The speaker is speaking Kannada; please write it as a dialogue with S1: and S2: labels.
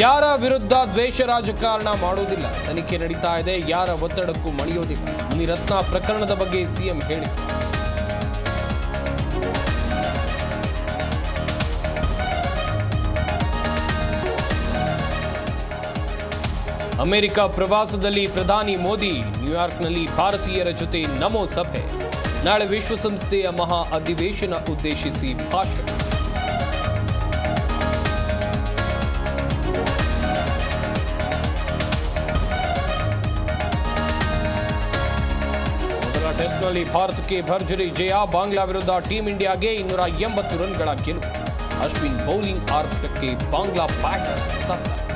S1: ಯಾರ ವಿರುದ್ಧ ದ್ವೇಷ ರಾಜಕಾರಣ ಮಾಡೋದಿಲ್ಲ, ತನಿಖೆ ನಡೀತಾ ಇದೆ, ಯಾರ ಒತ್ತಡಕ್ಕೂ ಮಣಿಯೋದಿಲ್ಲ. ಮುನಿರತ್ನ ಪ್ರಕರಣದ ಬಗ್ಗೆ ಸಿಎಂ ಹೇಳಿಕೆ. ಅಮೆರಿಕ ಪ್ರವಾಸದಲ್ಲಿ ಪ್ರಧಾನಿ ಮೋದಿ, ನ್ಯೂಯಾರ್ಕ್ನಲ್ಲಿ ಭಾರತೀಯರ ಜೊತೆ ನಮೋ ಸಭೆ. ನಾಳೆ ವಿಶ್ವಸಂಸ್ಥೆಯ ಮಹಾ ಅಧಿವೇಶನ ಉದ್ದೇಶಿಸಿ ಭಾಷಣ. ಮೊದಲ ಟೆಸ್ಟ್ನಲ್ಲಿ ಭಾರತಕ್ಕೆ ಭರ್ಜರಿ ಜಯ. ಬಾಂಗ್ಲಾ ವಿರುದ್ಧ ಟೀಂ ಇಂಡಿಯಾಗೆ 280 ರನ್ಗಳ ಗೆಲುವು. ಅಶ್ವಿನ್ ಬೌಲಿಂಗ್ ಆರ್ಭಟಕ್ಕೆ ಬಾಂಗ್ಲಾ ಬ್ಯಾಟರ್ಸ್ ತತ್ತ.